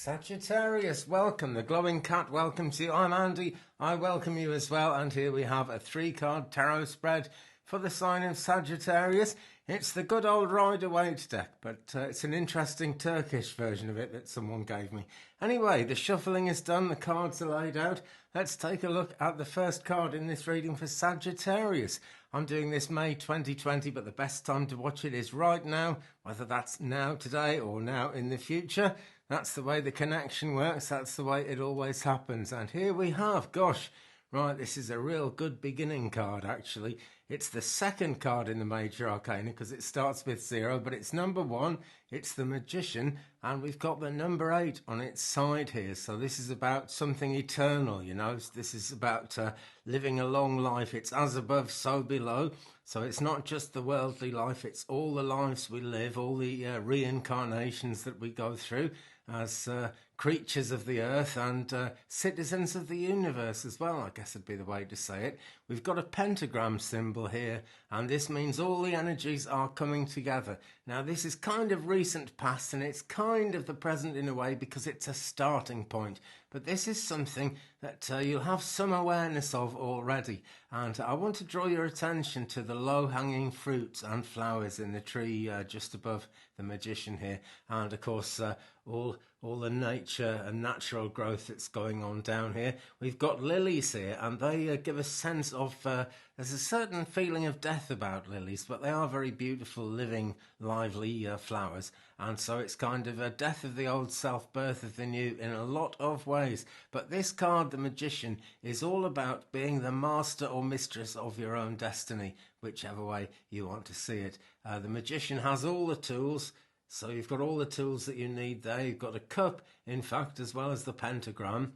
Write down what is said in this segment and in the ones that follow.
Sagittarius, welcome. The glowing cat welcomes you. I'm Andy. I welcome you as well. And here we have a 3-card tarot spread for the sign of Sagittarius. It's the good old Rider-Waite deck, but it's an interesting Turkish version of it that someone gave me. Anyway, the shuffling is done. The cards are laid out. Let's take a look at the first card in this reading for Sagittarius. I'm doing this May 2020, but the best time to watch it is right now, whether that's now, today, or now in the future. That's the way the connection works. That's the way it always happens. And here we have, gosh, right, this is a real good beginning card, actually. It's the second card in the Major Arcana because it starts with 0, but it's number 1. It's the Magician, and we've got the number 8 on its side here. So this is about something eternal, you know. This is about living a long life. It's as above, so below. So it's not just the worldly life, it's all the lives we live, all the reincarnations that we go through as creatures of the earth and citizens of the universe as well, I guess would be the way to say it. We've got a pentagram symbol here, and this means all the energies are coming together. Now, this is kind of recent past, and it's kind of the present in a way because it's a starting point. But this is something that you'll have some awareness of already. And I want to draw your attention to the low-hanging fruits and flowers in the tree just above the Magician here. And, of course, all the nature and natural growth that's going on down here. We've got lilies here, and they give a sense of, there's a certain feeling of death about lilies, but they are very beautiful, living, lively flowers. And so it's kind of a death of the old self, birth of the new in a lot of ways. But this card, the Magician, is all about being the master or mistress of your own destiny, whichever way you want to see it. The Magician has all the tools. So you've got all the tools that you need there. You've got a cup, in fact, as well as the pentagram.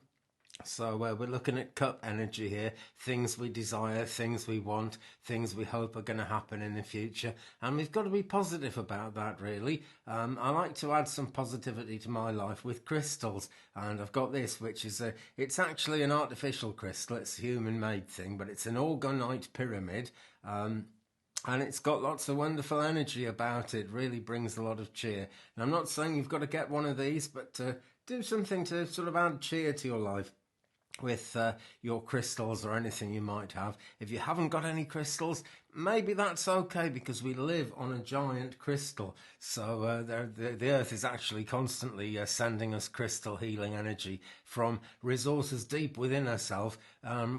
So we're looking at cup energy here, things we desire, things we want, things we hope are going to happen in the future. And we've got to be positive about that, really. I like to add some positivity to my life with crystals. And I've got this, which is it's actually an artificial crystal. It's a human-made thing, but it's an orgonite pyramid. And it's got lots of wonderful energy about it, really brings a lot of cheer. And I'm not saying you've got to get one of these, but do something to sort of add cheer to your life with your crystals or anything you might have. If you haven't got any crystals, maybe that's okay because we live on a giant crystal. So the earth is actually constantly sending us crystal healing energy from resources deep within ourselves,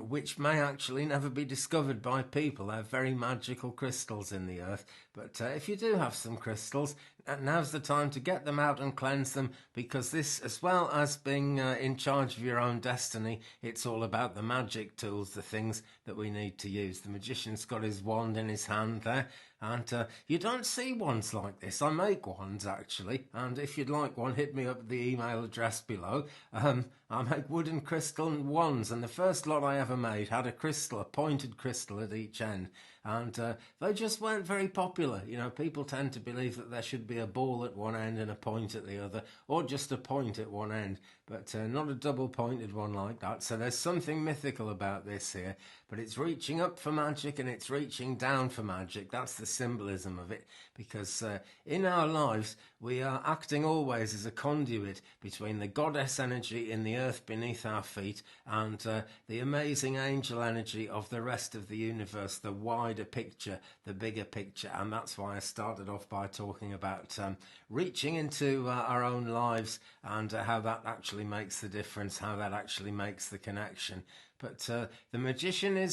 which may actually never be discovered by people. They're very magical crystals in the earth. But if you do have some crystals, now's the time to get them out and cleanse them, because this, as well as being in charge of your own destiny, it's all about the magic tools, the things that we need to use. The Magician's got his wand in his hand there, and you don't see wands like this. I make wands, actually, and if you'd like one, hit me up at the email address below. I make wooden crystal wands, and the first lot I ever made had a pointed crystal at each end, and they just weren't very popular. You know, people tend to believe that there should be a ball at one end and a point at the other, or just a point at one end, but not a double-pointed one like that. So there's something mythical about this here, but it's reaching up for magic and it's reaching down for magic. That's the symbolism of it, because in our lives we are acting always as a conduit between the goddess energy in the earth beneath our feet and the amazing angel energy of the rest of the universe, the wider picture, the bigger picture. And that's why I started off by talking about reaching into our own lives and how that actually makes the difference, how that actually makes the connection. But the Magician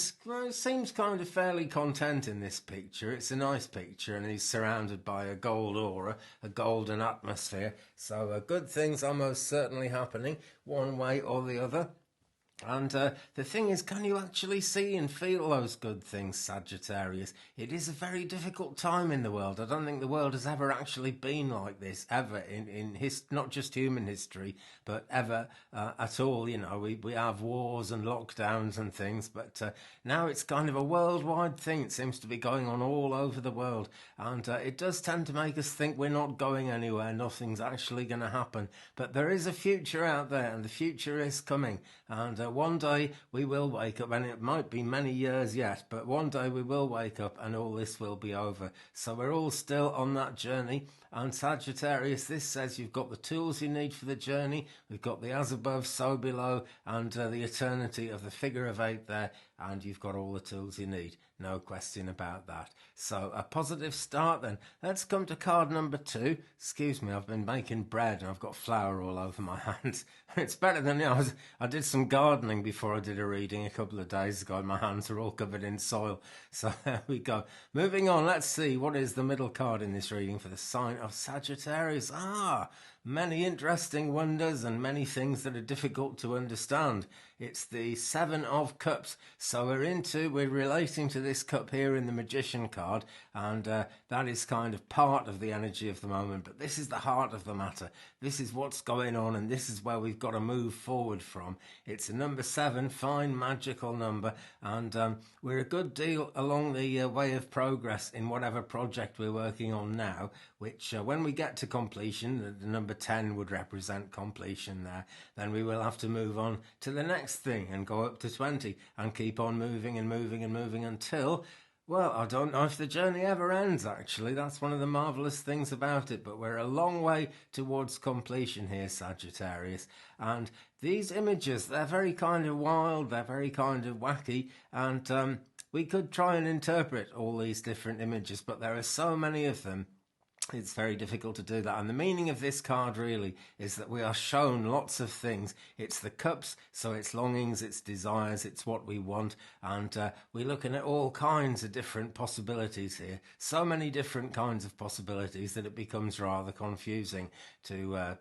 seems kind of fairly content in this picture. It's a nice picture, and he's surrounded by a gold aura, a golden atmosphere. So good things are most certainly happening, one way or the other. And the thing is, can you actually see and feel those good things, Sagittarius? It is a very difficult time in the world. I don't think the world has ever actually been like this, ever, in not just human history, but ever at all. You know, we have wars and lockdowns and things, but now it's kind of a worldwide thing. It seems to be going on all over the world, and it does tend to make us think we're not going anywhere, nothing's actually going to happen. But there is a future out there, and the future is coming, and one day we will wake up, and it might be many years yet, but one day we will wake up and all this will be over. So we're all still on that journey. And Sagittarius, this says you've got the tools you need for the journey. We've got the as above, so below, and the eternity of the figure of 8 there, and you've got all the tools you need. No question about that. So a positive start then. Let's come to card number 2. Excuse me, I've been making bread and I've got flour all over my hands. It's better than I did some gardening before I did a reading a couple of days ago. My hands are all covered in soil. So there we go. Moving on, let's see what is the middle card in this reading for the sign of Sagittarius. Many interesting wonders and many things that are difficult to understand. It's the 7 of Cups. So we're relating to this cup here in the Magician card, and that is kind of part of the energy of the moment. But this is the heart of the matter. This is what's going on, and this is where we've got to move forward from. It's a number 7, fine, magical number, and we're a good deal along the way of progress in whatever project we're working on now, which when we get to completion, the number 10 would represent completion there, then we will have to move on to the next thing and go up to 20 and keep on moving and moving and moving until, well, I don't know if the journey ever ends, actually. That's one of the marvellous things about it, but we're a long way towards completion here, Sagittarius. And these images, they're very kind of wild, they're very kind of wacky, and we could try and interpret all these different images, but there are so many of them. It's very difficult to do that. And the meaning of this card really is that we are shown lots of things. It's the cups, so it's longings, it's desires, it's what we want. And we're looking at all kinds of different possibilities here. So many different kinds of possibilities that it becomes rather confusing to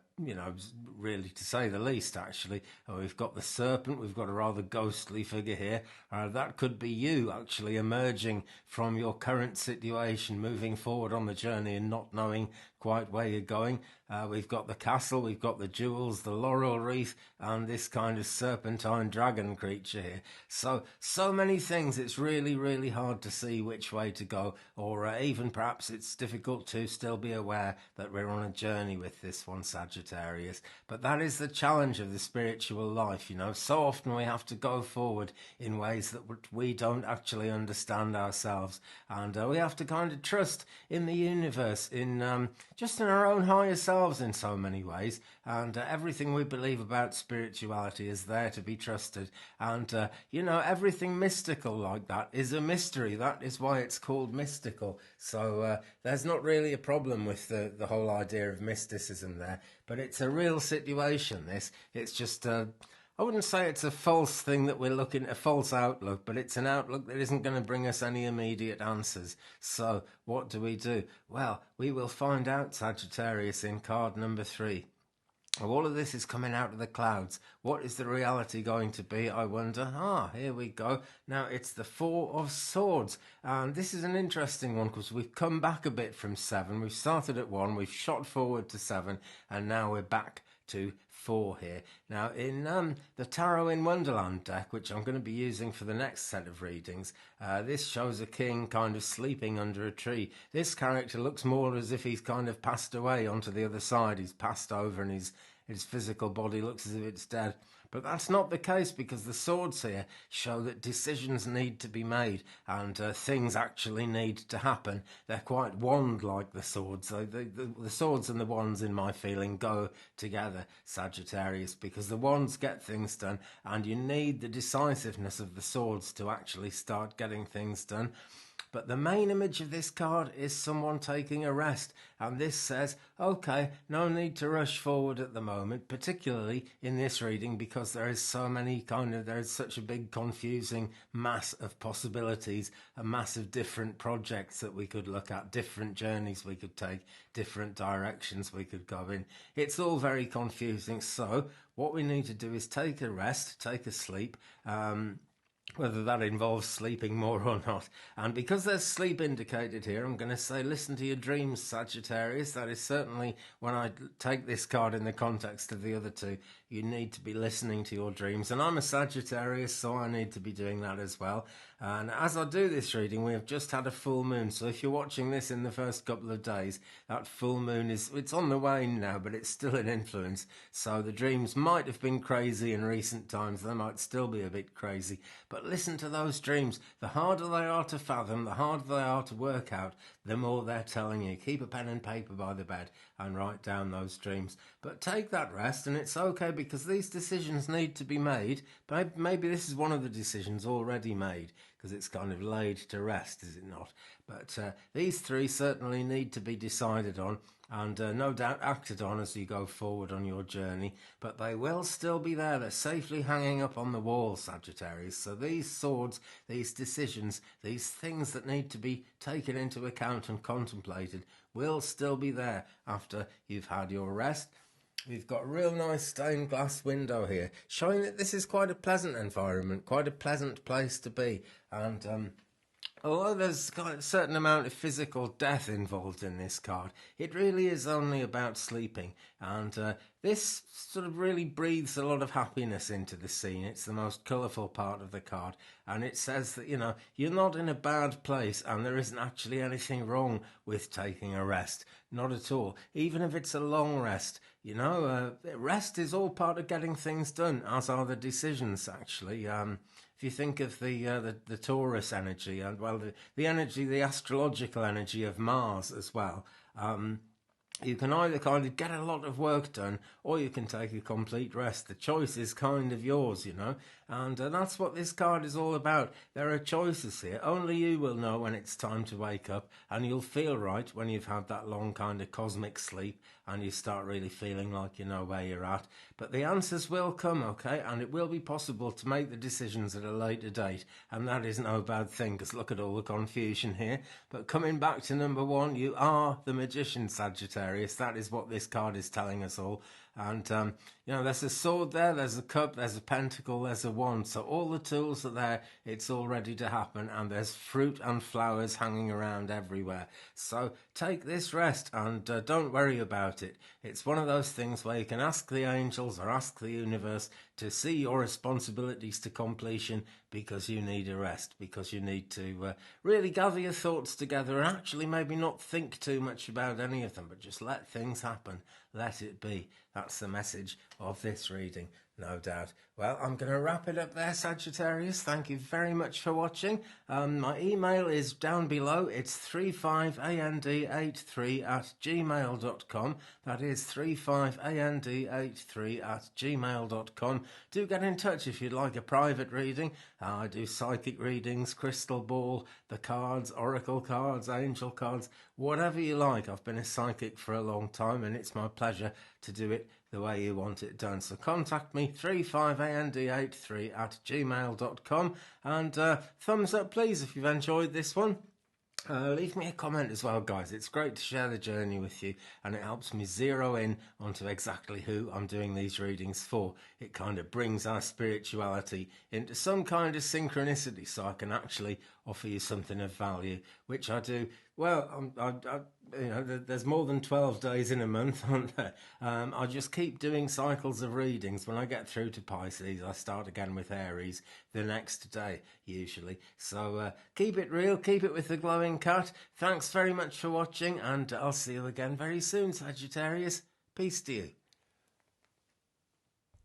really, to say the least, actually. We've got the serpent, we've got a rather ghostly figure here. That could be you, actually, emerging from your current situation, moving forward on the journey and not knowing quite where you're going. We've got the castle, we've got the jewels, the laurel wreath, and this kind of serpentine dragon creature here. So many things, it's really, really hard to see which way to go, or even perhaps it's difficult to still be aware that we're on a journey with this one, Sagittarius. But that is the challenge of the spiritual life, So often we have to go forward in ways that we don't actually understand ourselves, and we have to kind of trust in the universe, just in our own higher selves in so many ways, and everything we believe about spirituality is there to be trusted, and everything mystical like that is a mystery. That is why it's called mystical. So there's not really a problem with the whole idea of mysticism there, but it's a real situation, this. It's just I wouldn't say it's a false thing that we're looking at, a false outlook, but it's an outlook that isn't going to bring us any immediate answers. So what do? Well, we will find out, Sagittarius, in card number 3. All of this is coming out of the clouds. What is the reality going to be, I wonder? Here we go. Now, it's the 4 of Swords. And this is an interesting one because we've come back a bit from 7. We've started at 1, we've shot forward to 7, and now we're back to 4 here. Now, in the Tarot in Wonderland deck, which I'm going to be using for the next set of readings, this shows a king kind of sleeping under a tree. This character looks more as if he's kind of passed away onto the other side. He's passed over and his physical body looks as if it's dead. But that's not the case, because the swords here show that decisions need to be made and things actually need to happen. They're quite wand-like, the swords. The swords and the wands, in my feeling, go together, Sagittarius, because the wands get things done and you need the decisiveness of the swords to actually start getting things done. But the main image of this card is someone taking a rest, and this says, okay, no need to rush forward at the moment, particularly in this reading, because there is such a big confusing mass of possibilities, a mass of different projects that we could look at, different journeys we could take, different directions we could go in. It's all very confusing, so what we need to do is take a rest, take a sleep, whether that involves sleeping more or not. And because there's sleep indicated here, I'm going to say listen to your dreams, Sagittarius. That is certainly, when I take this card in the context of the other two, you need to be listening to your dreams. And I'm a Sagittarius, so I need to be doing that as well. And as I do this reading, we have just had a full moon. So if you're watching this in the first couple of days, that full moon it's on the wane now, but it's still an influence. So the dreams might have been crazy in recent times. They might still be a bit crazy. But listen to those dreams. The harder they are to fathom, the harder they are to work out, the more they're telling you. Keep a pen and paper by the bed and write down those dreams. But take that rest, and it's okay, because these decisions need to be made. But maybe this is one of the decisions already made, because it's kind of laid to rest, is it not? But these three certainly need to be decided on, and no doubt acted on as you go forward on your journey. But they will still be there. They're safely hanging up on the wall, Sagittarius. So these swords, these decisions, these things that need to be taken into account and contemplated will still be there after you've had your rest. We've got a real nice stained glass window here, showing that this is quite a pleasant environment, quite a pleasant place to be. And although there's a certain amount of physical death involved in this card, it really is only about sleeping. And this sort of really breathes a lot of happiness into the scene. It's the most colourful part of the card. And it says that, you're not in a bad place, and there isn't actually anything wrong with taking a rest. Not at all. Even if it's a long rest, rest is all part of getting things done, as are the decisions, actually. If you think of the Taurus energy, and the energy, the astrological energy of Mars as well, you can either kind of get a lot of work done, or you can take a complete rest. The choice is kind of yours, and that's what this card is all about. There are choices here. Only you will know when it's time to wake up, and you'll feel right when you've had that long kind of cosmic sleep and you start really feeling like you know where you're at. But the answers will come, okay, and it will be possible to make the decisions at a later date, and that is no bad thing, because look at all the confusion here. But coming back to number one, you are the magician, Sagittarius. That is what this card is telling us all. And, there's a sword there, there's a cup, there's a pentacle, there's a wand. So all the tools are there, it's all ready to happen, and there's fruit and flowers hanging around everywhere. So take this rest and don't worry about it. It's one of those things where you can ask the angels or ask the universe to see your responsibilities to completion, because you need a rest, because you need to really gather your thoughts together and actually maybe not think too much about any of them, but just let things happen. Let it be. That's the message of this reading, no doubt. Well, I'm going to wrap it up there, Sagittarius. Thank you very much for watching. My email is down below. It's 35and83@gmail.com. That is 35and83@gmail.com. Do get in touch if you'd like a private reading. I do psychic readings, crystal ball, the cards, oracle cards, angel cards, whatever you like. I've been a psychic for a long time, and it's my pleasure to do it the way you want it done. So contact me, 35and83@gmail.com, and thumbs up please if you've enjoyed this one. Leave me a comment as well, guys. It's great to share the journey with you, and it helps me zero in onto exactly who I'm doing these readings for. It kind of brings our spirituality into some kind of synchronicity, so I can actually offer you something of value, which I do. Well, there's more than 12 days in a month, aren't there? I just keep doing cycles of readings. When I get through to Pisces, I start again with Aries the next day, usually. So keep it real, keep it with the glowing cat. Thanks very much for watching, and I'll see you again very soon, Sagittarius. Peace to you.